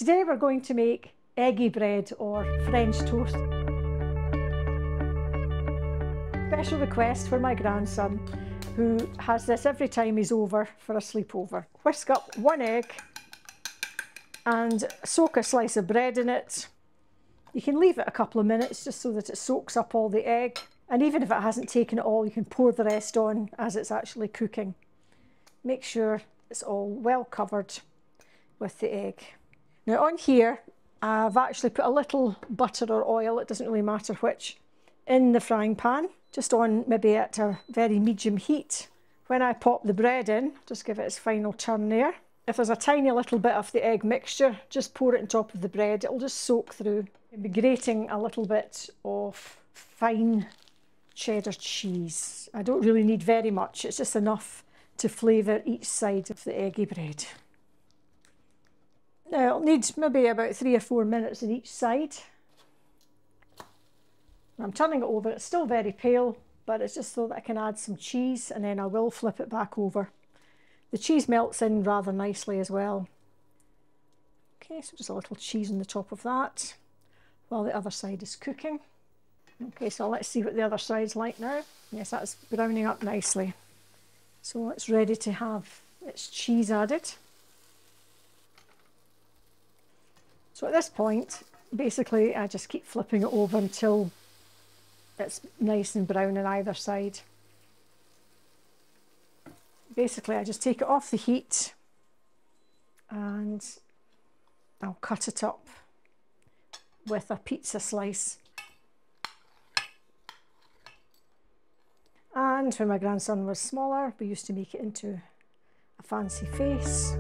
Today we're going to make eggy bread or French toast. Special request for my grandson, who has this every time he's over for a sleepover. Whisk up 1 egg and soak a slice of bread in it. You can leave it a couple of minutes just so that it soaks up all the egg, and even if it hasn't taken it all, you can pour the rest on as it's actually cooking. Make sure it's all well covered with the egg. Now on here I've actually put a little butter or oil, it doesn't really matter which, in the frying pan, just on maybe at a very medium heat. When I pop the bread in, just give it its final turn there. If there's a tiny little bit of the egg mixture, just pour it on top of the bread, it'll just soak through. I'll be grating a little bit of fine cheddar cheese. I don't really need very much, it's just enough to flavour each side of the eggy bread. Now it'll need maybe about 3 or 4 minutes on each side. I'm turning it over, it's still very pale, but it's just so that I can add some cheese, and then I will flip it back over. The cheese melts in rather nicely as well. Okay, so just a little cheese on the top of that while the other side is cooking. Okay, so let's see what the other side's like now. Yes, that's browning up nicely. So it's ready to have its cheese added. So at this point, basically I just keep flipping it over until it's nice and brown on either side. Basically I just take it off the heat and I'll cut it up with a pizza slice. And when my grandson was smaller, we used to make it into a fancy face.